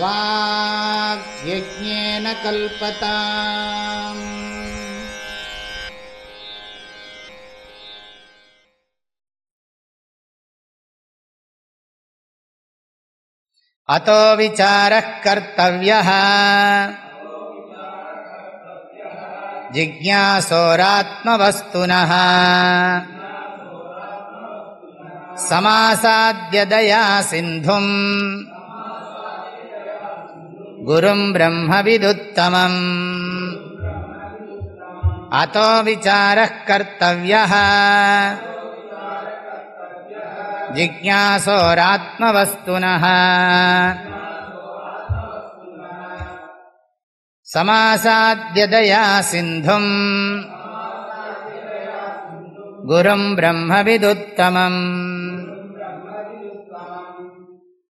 வாக்யஜ்ஞேன கல்பதாம். அதோ விசாரः கர்த்தவ்யः ஜிக்ஞாசோராத்மவஸ்துனः சமாசாத்யதயா சிந்தும் குரும் பிரம்மவிதுத்தமம். அதோ விசாரः கர்த்தவ்யः ஜிக்ஞாசோராத்மவஸ்துனः சமாசாத்யதயா சிந்தும் குரும் பிரம்மவிதுத்தமம்.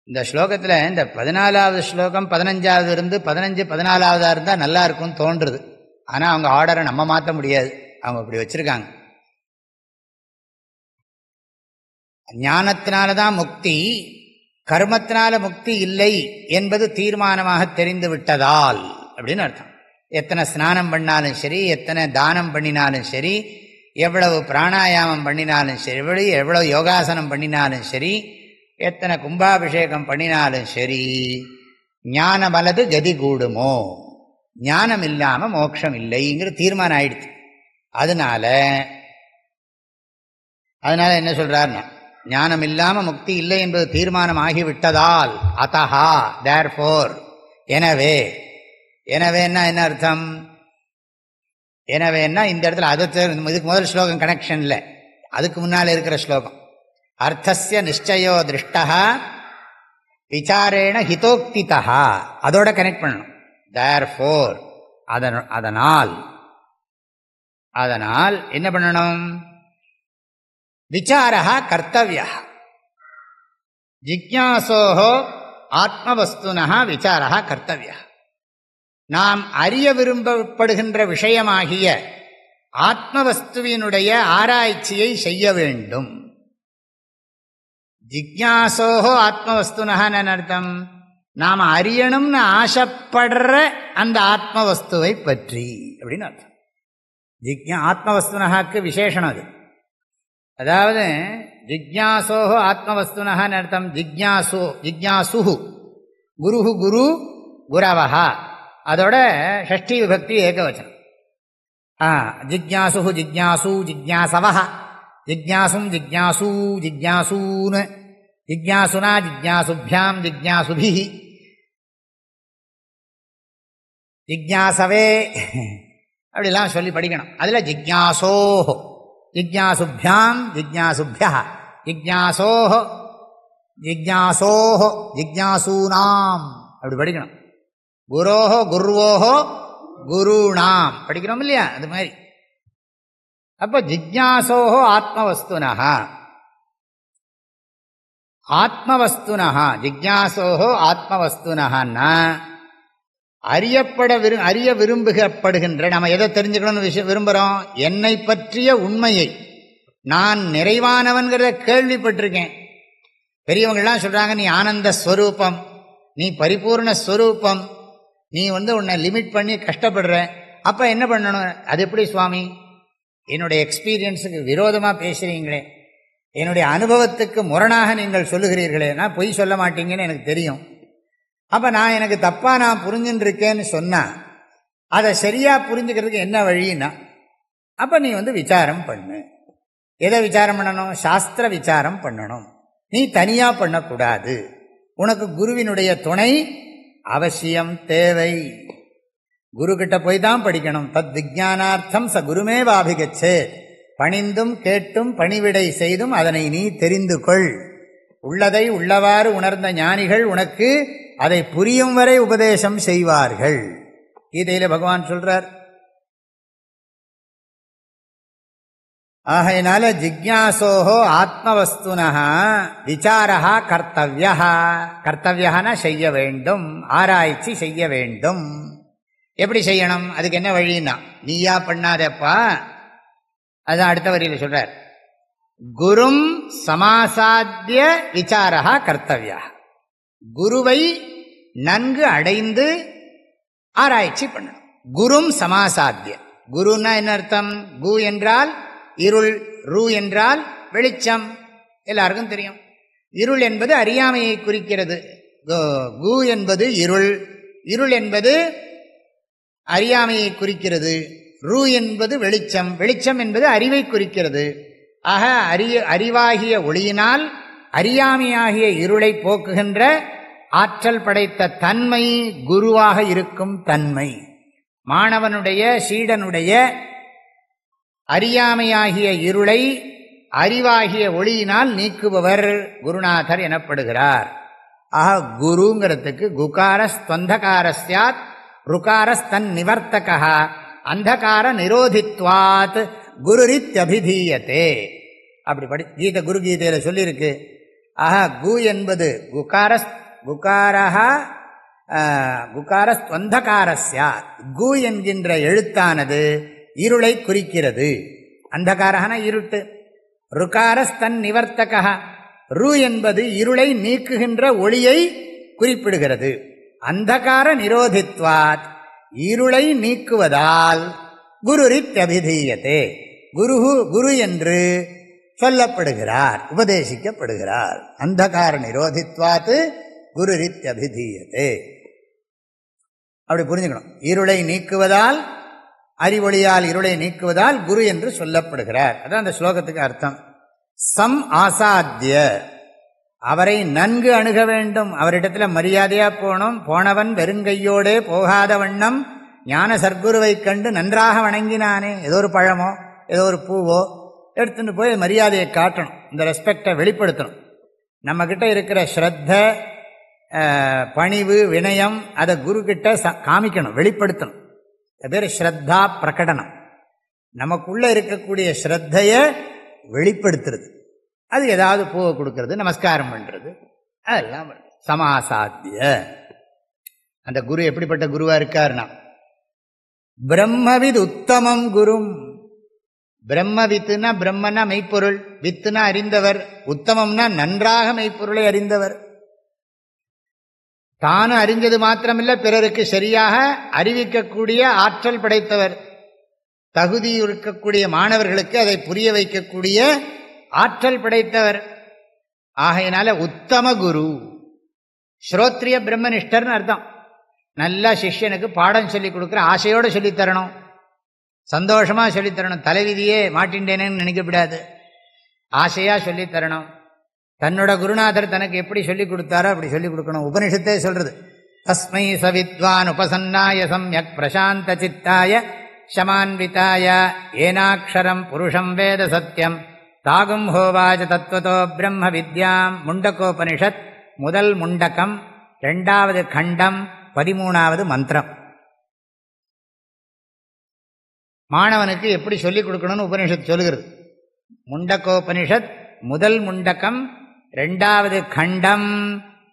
இந்த ஸ்லோகத்தில் இந்த 14வது ஸ்லோகம் 15வது இருந்து 15 14வதாக இருந்தால் நல்லா இருக்கும்னு தோன்றுறது. ஆனால் அவங்க ஆர்டரை நம்ம மாற்ற முடியாது, அவங்க அப்படி வச்சுருக்காங்க. ஞானத்தினால்தான் முக்தி, கர்மத்தினால முக்தி இல்லை என்பது தீர்மானமாக தெரிந்து விட்டதால் அப்படின்னு அர்த்தம். எத்தனை ஸ்நானம் பண்ணாலும் சரி, எத்தனை தானம் பண்ணினாலும் சரி, எவ்வளவு பிராணாயாமம் பண்ணினாலும் சரி, எவ்வளவு யோகாசனம் பண்ணினாலும் சரி, எத்தனை கும்பாபிஷேகம் பண்ணினாலும் சரி, ஞானம் அல்லது கதி கூடுமோ, ஞானம் இல்லாமல் மோட்சம் இல்லைங்கிற தீர்மானம் ஆயிடுச்சு. அதனால என்ன சொல்றாருன்னா, ஞானம் இல்லாமல் முக்தி இல்லை என்பது தீர்மானம் ஆகிவிட்டதால், அதஹா தேர்ஃபோர், எனவே, எனவேன்னா என்ன அர்த்தம்? எனவேன்னா இந்த இடத்துல இதுக்கு முதல் ஸ்லோகம் கனெக்ஷன் இல்லை, அதுக்கு முன்னால் இருக்கிற ஸ்லோகம். அர்த்தஸ்ய நிச்சயோ திருஷ்டா விசாரேண ஹிதோக்திதா, அதோட கனெக்ட் பண்ணணும். தேர்ஃபோர், அதனால் என்ன பண்ணணும்? விசாரா கர்த்தவ்யா, ஜிக்ஞாசோஹோ ஆத்மவஸ்துனா விசாரா கர்த்தவ்யா. நாம் அறிய விரும்பப்படுகின்ற விஷயமாகிய ஆத்மவஸ்துவினுடைய ஆராய்ச்சியை செய்ய வேண்டும். ஜிக்ஞாசோஹோ ஆத்மவஸ்துனஹான்னு அர்த்தம், நாம் அறியணும்னு ஆசைப்படுற அந்த ஆத்மவஸ்துவை பற்றி அப்படின்னு அர்த்தம். ஆத்மவஸ்துனஹாக்கு விசேஷனம் அது. அதாவது ஜிக்ஞாசோஹோ ஆத்மவஸ்துனஹான்னு அர்த்தம். ஜிக்ஞாசுஹு குருஹு குரு குரவஹா, அதோட ஷஷ்டி விபக்தி ஏகவச்சனம். ஜிக்ஞாசுஹு ஜிக்ஞாசு ஜிக்ஞாசவஹ, ஜிக்ஞாசும் ஜிக்ஞாசு ஜிக்ஞாசூன், ஜிக்ஞாசுனா ஜிக்ஞாசுபியாம் ஜிக்ஞாசுபிஹி, ஜிக்ஞாசவே அப்படிலாம் சொல்லி படிக்கணும். அதில் ஜிக்ஞாசோஹோ ஜிக்ஞாசுபியாம் ஜிக்ஞாசுபியா, ஜிக்ஞாசோஹோ ஜிக்ஞாசோஹோ ஜிக்ஞாசூனாம் அப்படி படிக்கணும். குரோஹோ குருவோஹோ குருணாம் படிக்கிறோம் இல்லையா, அது மாதிரி. அப்போ ஜிக்ஞாசோஹோ ஆத்மவஸ்துனஹா, ஆத்மவஸ்துனஹா ஜிக்ஞாசோஹோ ஆத்மவஸ்துனஹான்னா அறிய விரும்பப்படுகின்ற, நம்ம எதை தெரிஞ்சுக்கணும்னு விரும்புகிறோம்? என்னை பற்றிய உண்மையை. நான் நிறைவானவன்கிறத கேள்விப்பட்டிருக்கேன். பெரியவங்கள்லாம் சொல்கிறாங்க, நீ ஆனந்த ஸ்வரூபம், நீ பரிபூர்ண ஸ்வரூபம், நீ உன்னை லிமிட் பண்ணி கஷ்டப்படுற. அப்போ என்ன பண்ணணும்? அது எப்படி சுவாமி? என்னுடைய எக்ஸ்பீரியன்ஸுக்கு விரோதமாக பேசுகிறீங்களே, என்னுடைய அனுபவத்துக்கு முரணாக நீங்கள் சொல்லுகிறீர்களே, நான் பொய் சொல்ல மாட்டீங்கன்னு எனக்கு தெரியும். அப்போ எனக்கு தப்பாக நான் புரிஞ்சுன்னு இருக்கேன்னு சொன்னால் அதை சரியாக புரிஞ்சுக்கிறதுக்கு என்ன வழின்னா, அப்போ நீ விசாரம் பண்ணு. எதை விசாரம் பண்ணணும்? சாஸ்திர விசாரம் பண்ணணும். நீ தனியாக பண்ணக்கூடாது. உனக்கு குருவினுடைய துணை அவசியம், தேவை. குரு கிட்ட போய் தான் படிக்கணும். தத் விஜானார்த்தம் ச குருமேவாபிகச்சே, பணிந்தும் கேட்டும் பணிவிடை செய்தும் அதனை நீ தெரிந்து கொள். உள்ளதை உள்ளவாறு உணர்ந்த ஞானிகள் உனக்கு அதை புரியும் வரை உபதேசம் செய்வார்கள். கீதையில பகவான் சொல்றார். ஆகையினால ஜிக்ஞாசோஹோ ஆத்மவஸ்துனஹா விசாரஹா கர்த்தவ்யா, கர்த்தவ்யஹான செய்ய வேண்டும், ஆராய்ச்சி செய்ய வேண்டும். எப்படி செய்யணும்? அதுக்கு என்ன வழின்னா, நீயா பண்ணாதப்பா. அதுதான் அடுத்த வரியில் சொல்றார். குரும் சமாசாத்திய விசாரஹா கர்த்தவ்யா, குருவை நன்கு அடைந்து ஆராய்ச்சி பண்ணணும். குரும் சமாசாத்திய. குருன்னா என்ன அர்த்தம்? கு என்றால் இருள், ரு என்றால் வெளிச்சம். எல்லாருக்கும் தெரியும். இருள் என்பது அறியாமையை குறிக்கிறது. கு என்பது இருள், இருள் என்பது அறியாமையை குறிக்கிறது. ரு என்பது வெளிச்சம், வெளிச்சம் என்பது அறிவை குறிக்கிறது. ஆக அறிவாகிய ஒளியினால் அறியாமையாகிய இருளை போக்குகின்ற ஆற்றல் படைத்த தன்மை குருவாக இருக்கும் தன்மை. மாணவனுடைய சீடனுடைய அறியாமையாகிய இருளை அறிவாகிய ஒளியினால் நீக்குபவர் குருநாதர் எனப்படுகிறார். ஆக குருங்கிறதுக்கு குகாரஸ்தந்தகாரஸ்யாத் ருகாரஸ்தன் நிவர்த்தகா அந்தகார நிரோதித்வாத் குருரித்யபிதீயதே. அப்படி படி கீதை குரு கீதையில் சொல்லியிருக்கு. ஆஹா, கு என்பது குகாரஸ்தந்தகாரஸ்யாத். கு என்கின்ற எழுத்தானது இருளை குறிக்கிறது. அந்தகாரஹன இருட்டு. ருகாரஸ்தன் நிவர்த்தகா. ரு என்பது இருளை நீக்குகின்ற ஒளியை குறிப்பிடுகிறது. அந்தகார நிரோதித்வாத், இருளை நீக்குவதால் குருரித்யபிதீயதே, குரு என்று சொல்லப்படுகிறார், உபதேசிக்கப்படுகிறார். அந்தகார நிரோதித்வாத் குருரித்யபிதீயதே. அப்படி புரிஞ்சுக்கணும். இருளை நீக்குவதால், அறிவொளியால் இருளை நீக்குவதால் குரு என்று சொல்லப்படுகிறார். அதான் அந்த ஸ்லோகத்துக்கு அர்த்தம். சம் ஆசாத்திய, அவரை நன்கு அணுக வேண்டும். அவரிடத்தில் மரியாதையா போகணும். போனவன் வெறுங்கையோடே போகாத வண்ணம் ஞான சர்க்குருவை கண்டு நன்றாக வணங்கினானே. ஏதோ ஒரு பழமோ ஏதோ ஒரு பூவோ எடுத்துட்டு போய் மரியாதையை காட்டணும். இந்த ரெஸ்பெக்டை வெளிப்படுத்தணும். நம்மக்கிட்ட இருக்கிற ஸ்ரத்த, பணிவு, வினயம் அதை குரு கிட்ட காமிக்கணும், வெளிப்படுத்தணும். பேர் ஸ்ரத்தா பிரகடனம். நமக்குள்ள இருக்கக்கூடிய ஸ்ரத்தையை வெளிப்படுத்துறது. அது ஏதாவது பூவை கொடுக்கறது, நமஸ்காரம் பண்றது, அதெல்லாம் சமாசாத்திய. அந்த குரு எப்படிப்பட்ட குருவா இருக்காருன்னா, பிரம்மவித் உத்தமம் குரும். பிரம்மவித்துனா பிரம்மனா மெய்ப்பொருள், வித்துனா அறிந்தவர், உத்தமம்னா நன்றாக மெய்ப்பொருளை அறிந்தவர். தானும் அறிஞ்சது மாத்திரமில்லை, பிறருக்கு சரியாக அறிவிக்கக்கூடிய ஆற்றல் படைத்தவர். தகுதி இருக்கக்கூடிய மாணவர்களுக்கு அதை புரிய வைக்கக்கூடிய ஆற்றல் படைத்தவர். ஆகையினால உத்தம குரு. ஸ்ரோத்ரிய பிரம்மனிஷ்டர்னு அர்த்தம். நல்ல சிஷ்யனுக்கு பாடம் சொல்லி கொடுக்குற ஆசையோடு சொல்லித்தரணும், சந்தோஷமா சொல்லித்தரணும். தலைவிதியே மாட்டின்றேனேன்னு நினைக்கப்படாது, ஆசையா சொல்லித்தரணும். தன்னோட குருநாதர் தனக்கு எப்படி சொல்லிக் கொடுத்தாரோ அப்படி சொல்லிக் கொடுக்கணும். உபனிஷத்தே சொல்றது, தஸ்மை சவித்வான் உபசன்னாய சம்யக் பிரசாந்த சித்தாய ஷமான்விதாய ஏனாட்சரம் புருஷம் வேத சத்யம் தாகும் ஹோவாஜ தத்வதோ பிரம்ம வித்யாம். முண்டகோபனிஷத் முதல் முண்டகம், 2வது கண்டம், 13வது மந்திரம். மாணவனுக்கு எப்படி சொல்லிக் கொடுக்கணும்னு உபனிஷத் சொல்லுகிறது. முண்டகோபனிஷத் முதல் முண்டகம், 2வது கண்டம்,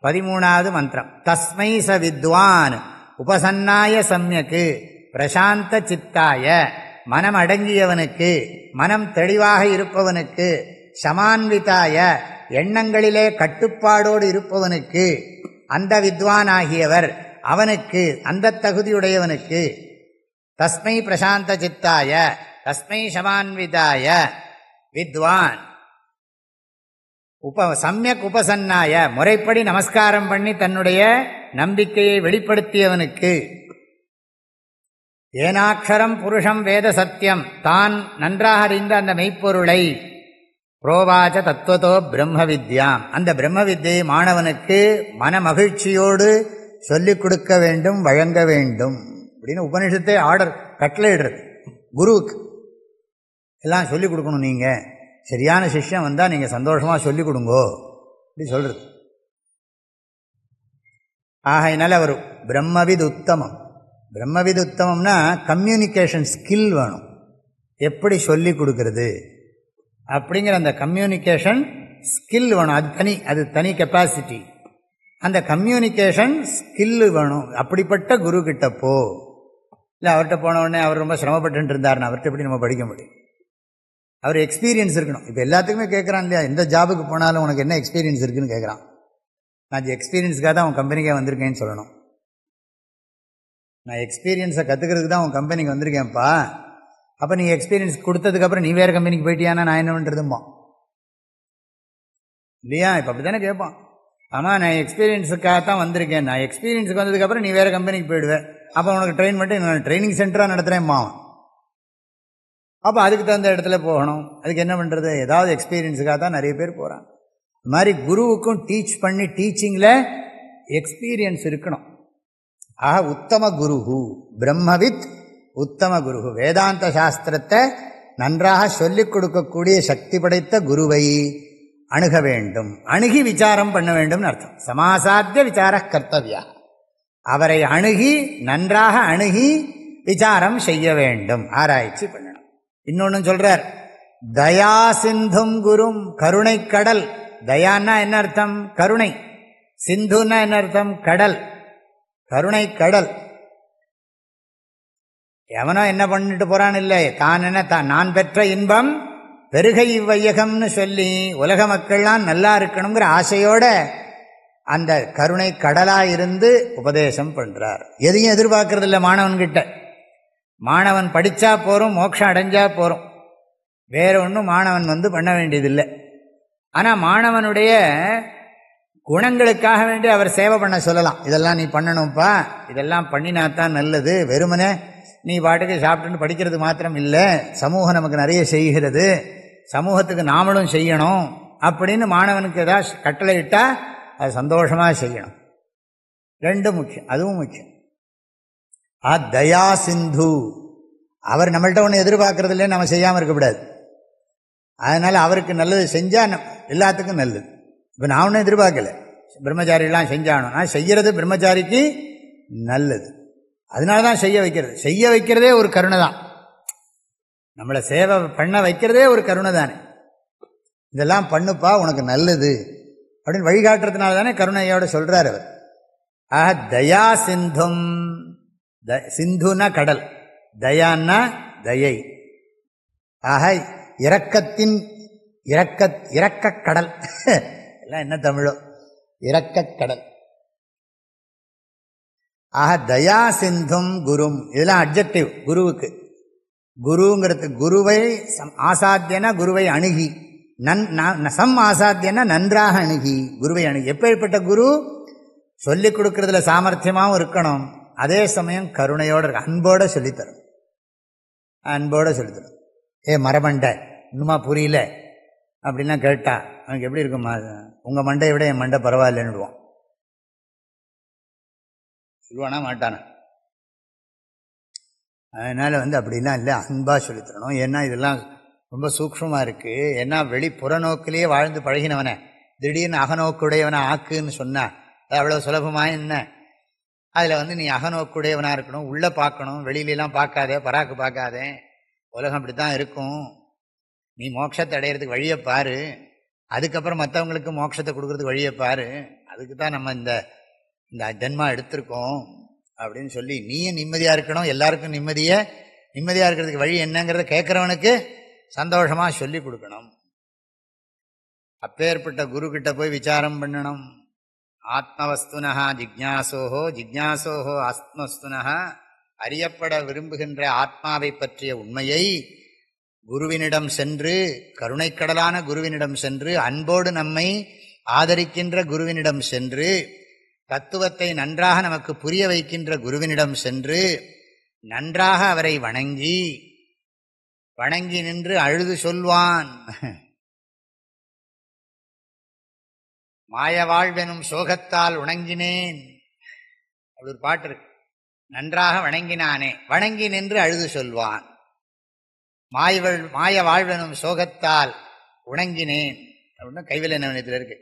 13வது மந்திரம். தஸ்மை ச வித்வான் உபசன்னாய சம்யக்கு பிரசாந்த சித்தாய, மனம் அடங்கியவனுக்கு, மனம் தெளிவாக இருப்பவனுக்கு, சமான்விதாய எண்ணங்களிலே கட்டுப்பாடோடு இருப்பவனுக்கு, அந்த வித்வான் ஆகியவர் அவனுக்கு, அந்த தகுதியுடையவனுக்கு. தஸ்மை பிரசாந்த சித்தாய, தஸ்மை சமான்விதாய வித்வான் சம்யக் உபசன்னாய, முறைப்படி நமஸ்காரம் பண்ணி தன்னுடைய நம்பிக்கையை வெளிப்படுத்தியவனுக்கு. ஏனாட்சரம் புருஷம் வேத சத்தியம், தான் நன்றாக அறிந்த அந்த மெய்ப்பொருளை. புரோவாச்ச தத்துவத்தோ பிரம்ம வித்யாம், அந்த பிரம்ம வித்தியை மாணவனுக்கு மன மகிழ்ச்சியோடு சொல்லிக் கொடுக்க வேண்டும், வழங்க வேண்டும் அப்படின்னு உபனிஷத்தை ஆர்டர் கட்டளையிடுறது. குருவுக்கு எல்லாம் சொல்லிக் கொடுக்கணும். நீங்கள் சரியான சிஷ்யம் வந்தால் நீங்கள் சந்தோஷமாக சொல்லிக் கொடுங்கோ அப்படி சொல்கிறது. ஆகையினால அவர் பிரம்மவித் உத்தமம். பிரம்மவித் உத்தமம்னா கம்யூனிகேஷன் ஸ்கில் வேணும். எப்படி சொல்லிக் கொடுக்கறது அப்படிங்கிற அந்த கம்யூனிகேஷன் ஸ்கில் வேணும். அது தனி கெப்பாசிட்டி. அந்த கம்யூனிகேஷன் ஸ்கில் வேணும். அப்படிப்பட்ட குரு கிட்ட போ. இல்லை அவர்கிட்ட போன உடனே அவர் ரொம்ப சிரமப்பட்டு இருந்தாருன்னா அவர்கிட்ட எப்படி நம்ம படிக்க முடியும்? அவர் எக்ஸ்பீரியன்ஸ் இருக்கணும். இப்போ எல்லாத்துக்குமே கேட்குறான் இல்லையா, எந்த ஜாபுக்கு போனாலும் உனக்கு என்ன எக்ஸ்பீரியன்ஸ் இருக்குன்னு கேட்குறான். நான் எக்ஸ்பீரியன்ஸுக்காக தான் உன் கம்பெனிக்கே வந்திருக்கேன்னு சொல்லணும். நான் எக்ஸ்பீரியன்ஸை கற்றுக்கிறதுக்கு தான் உன் கம்பெனிக்கு வந்திருக்கேன்ப்பா. அப்போ நீ எக்ஸ்பீரியன்ஸ் கொடுத்ததுக்கப்புறம் நீ வேறு கம்பெனிக்கு போயிட்டியானா நான் என்ன பண்ணுறதும்பா இல்லையா? இப்போ அப்படி தானே கேட்பான். ஆமாம், நான் எக்ஸ்பீரியன்ஸுக்காக தான் வந்திருக்கேன், நான் எக்ஸ்பீரியன்ஸுக்கு வந்ததுக்கப்புறம் நீ வேறு கம்பெனிக்கு போயிடுவேன், அப்போ உனக்கு ட்ரெயின் பண்ணி நான் ட்ரைனிங் சென்டராக நடத்துகிறேன்மா. அப்போ அதுக்கு தகுந்த இடத்துல போகணும். அதுக்கு என்ன பண்ணுறது? ஏதாவது எக்ஸ்பீரியன்ஸுக்காக தான் நிறைய பேர் போகிறாங்க. இது மாதிரி குருவுக்கும் டீச் பண்ணி டீச்சிங்கில் எக்ஸ்பீரியன்ஸ் இருக்கணும். ஆக உத்தம குருஹு பிரம்மவித் உத்தம குருஹு, வேதாந்த சாஸ்திரத்தை நன்றாக சொல்லிக் கொடுக்கக்கூடிய சக்தி படைத்த குருவை அணுக வேண்டும். அணுகி விசாரம் பண்ண வேண்டும் அர்த்தம். சமாசாத்திய விசார கர்த்தவியா, அவரை அணுகி நன்றாக அணுகி விசாரம் செய்ய வேண்டும், ஆராய்ச்சி பண்ணணும். இன்னொன்னு சொல்றார், தயா சிந்தும் குரும், கருணை கடல். தயான்னா என்ன அர்த்தம்? கருணை. சிந்துன்னா என்ன அர்த்தம்? கடல், கருணை கடல். எவனோ என்ன பண்ணிட்டு போறான் இல்லை, தான் என்ன நான் பெற்ற இன்பம் பெருகை இவ்வையகம்னு சொல்லி உலக மக்கள்லாம் நல்லா இருக்கணுங்கிற ஆசையோட அந்த கருணை கடலா இருந்து உபதேசம் பண்றார். எதையும் எதிர்பார்க்கறது இல்லை மாணவன்கிட்ட. மாணவன் படிச்சா போறோம், மோட்சம் அடைஞ்சா போறோம், வேற ஒன்றும் மாணவன் பண்ண வேண்டியதில்லை. ஆனா மாணவனுடைய குணங்களுக்காக வேண்டி அவர் சேவை பண்ண சொல்லலாம். இதெல்லாம் நீ பண்ணணும்ப்பா, இதெல்லாம் பண்ணினாத்தான் நல்லது. வெறுமனே நீ பாட்டுக்கு சாப்பிட்டுன்னு படிக்கிறது மாத்திரம் இல்லை, சமூகம் நமக்கு நிறைய செய்கிறது, சமூகத்துக்கு நாமளும் செய்யணும் அப்படின்னு மாணவனுக்கு ஏதாவது கட்டளை இட்டா அது சந்தோஷமாக செய்யணும். ரெண்டும் முக்கியம், அதுவும் முக்கியம். தயா சிந்து, அவர் நம்மள்கிட்ட ஒன்று எதிர்பார்க்கறது இல்லைன்னு நம்ம செய்யாமல் இருக்கக்கூடாது. அதனால் அவருக்கு நல்லது செஞ்சால் எல்லாத்துக்கும் நல்லது. இப்போ நான் ஒன்றும் எதிர்பார்க்கலை, பிரம்மச்சாரியெல்லாம் செஞ்சானோ, நான் செய்கிறது பிரம்மச்சாரிக்கு நல்லது, அதனால தான் செய்ய வைக்கிறது. செய்ய வைக்கிறதே ஒரு கருணை தான், நம்மளை சேவை பண்ண வைக்கிறதே ஒரு கருணை தானே. இதெல்லாம் பண்ணுப்பா உனக்கு நல்லது அப்படின்னு வழிகாட்டுறதுனால தானே கருணையோட சொல்றார் அவர். ஆக தயா சிந்தும், சிந்துனா கடல், தயான்னா தயை. ஆக இரக்கத்தின் இரக்க கடல் எல்லாம் என்ன தமிழோ, இரக்க கடல். ஆக தயா சிந்தும் குரும், இதெல்லாம் அட்ஜெக்டிவ் குருவுக்கு. குருங்கிறது குருவை ஆசாத்தியனா குருவை அணுகி, சம் ஆசாத்தியனா நன்றாக அணுகி குருவை அணுகி. எப்பேற்பட்ட குரு? சொல்லிக் கொடுக்கறதுல சாமர்த்தியமாகவும் இருக்கணும், அதே சமயம் கருணையோடு இருக்கு, அன்போட சொல்லித்தரும், அன்போட சொல்லித்தரும். மரமண்டை இன்னுமா புரியல அப்படின்லாம் கேட்டா அவனுக்கு எப்படி இருக்குமா? உங்க மண்டையை விட என் மண்டை பரவாயில்லன்னுடுவான். சொல்லுவானா மாட்டானா? அதனால அப்படிலாம் இல்லை, அன்பாக சொல்லித்தரணும். ஏன்னா இதெல்லாம் ரொம்ப சூக்ஷ்மமாக இருக்குது. ஏன்னா புறநோக்கிலேயே வாழ்ந்து பழகினவனை திடீர்னு அகநோக்குடையவனை ஆக்குன்னு சொன்னால் அது அவ்வளோ சுலபமாக என்ன? அதில் நீ அகநோக்குடையவனாக இருக்கணும், உள்ளே பார்க்கணும், வெளியிலலாம் பார்க்காதே, பராக்கு பார்க்காதே, உலகம் அப்படி தான் இருக்கும், நீ மோட்சத்தை அடையிறதுக்கு வழியை பாரு, அதுக்கப்புறம் மற்றவங்களுக்கு மோட்சத்தை கொடுக்குறதுக்கு வழியை பாரு, அதுக்கு தான் நம்ம இந்த ஜென்மா எடுத்திருக்கோம் அப்படின்னு சொல்லி நீயும் நிம்மதியாக இருக்கணும், எல்லாருக்கும் நிம்மதியாக இருக்கிறதுக்கு வழி என்னங்கிறத கேட்குறவனுக்கு சந்தோஷமாக சொல்லி கொடுக்கணும். அப்பேற்பட்ட குரு கிட்ட போய் விசாரம் பண்ணணும். ஆத்மவஸ்துனஹா ஜிக்ஞாசோஹோ ஜிக்ஞாசோஹோ ஆத்மவஸ்துனஹா, அறியப்பட விரும்புகின்ற ஆத்மாவை பற்றிய உண்மையை குருவினிடம் சென்று, கருணைக்கடலான குருவினிடம் சென்று, அன்போடு நம்மை ஆதரிக்கின்ற குருவினிடம் சென்று, தத்துவத்தை நன்றாக நமக்கு புரிய வைக்கின்ற குருவினிடம் சென்று நன்றாக அவரை வணங்கி நின்று அழுது சொல்வான். மாய வாழ்வெனும் சோகத்தால் உணங்கினேன், அப்படி ஒரு பாட்டு இருக்கு. நன்றாக வணங்கினானே, வணங்கி நின்று அழுது சொல்வான். மாய வாழ்வெனும் சோகத்தால் உணங்கினேன் அப்படின்னு கைவில நவனியத்தில் இருக்கு.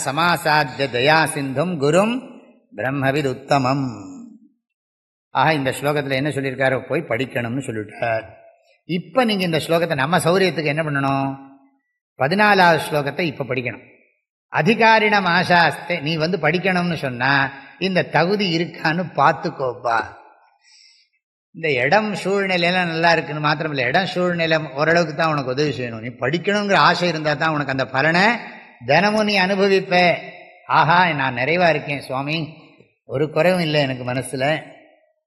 சமாசாத்திய தயா சிந்தும் குரும் பிரம்மவித் உத்தமம். ஆக இந்த ஸ்லோகத்தில் என்ன சொல்லியிருக்காரு? போய் படிக்கணும்னு சொல்லிட்டார். இப்போ நீங்கள் இந்த ஸ்லோகத்தை நம்ம சௌரியத்துக்கு என்ன பண்ணணும்? 14வது ஸ்லோகத்தை இப்போ படிக்கணும். அதிகாரிணம் ஆசாஸ்தே, நீ படிக்கணும்னு சொன்னால் இந்த தகுதி இருக்கான்னு பார்த்துக்கோப்பா. இந்த இடம் சூழ்நிலையெல்லாம் நல்லா இருக்குன்னு மாத்திரமில்லை, இடம் சூழ்நிலை ஓரளவுக்கு தான் உனக்கு உதவி செய்யணும். நீ படிக்கணுங்கிற ஆசை இருந்தால் தான் உனக்கு அந்த பலனை தினமும் நீ அனுபவிப்ப. ஆஹா நான் நிறைவாக இருக்கேன் சுவாமி, ஒரு குறைவும் இல்லை எனக்கு மனசில்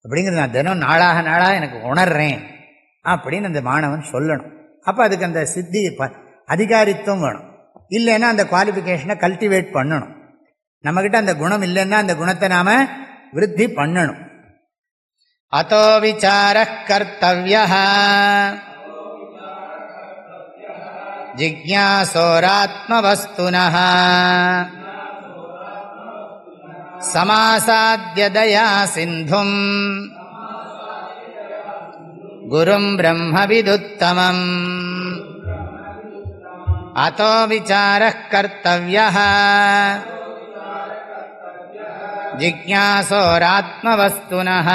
அப்படிங்கிறது நான் தினம் நாளாக நாளாக எனக்கு உணர்றேன் அப்படின்னு அந்த மாணவன் சொல்லணும். அப்போ அதுக்கு அந்த சித்தி அதிகாரித்துவம் வேணும். இல்லைன்னா அந்த குவாலிஃபிகேஷனை கல்டிவேட் பண்ணணும். நம்மக்கிட்ட அந்த குணம் இல்லைன்னா அந்த குணத்தை நாம் விருத்தி பண்ணணும். அதோ விசாரः கர்த்தவ்யः ஜிக்ஞாசோராத்மவஸ்துனः சமாசாத்ய தயா சிந்தும் குரும் பிரம்மவிதுத்தமம். அதோ விசாரः கர்த்தவ்யः ஜிக்ஞாசோராத்மவஸ்துனः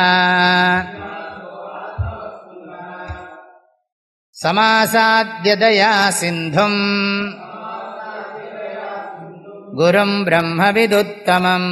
சமாசாத்ய தயா சிந்தும் குரும் பிரம்மவிதுத்தமம்.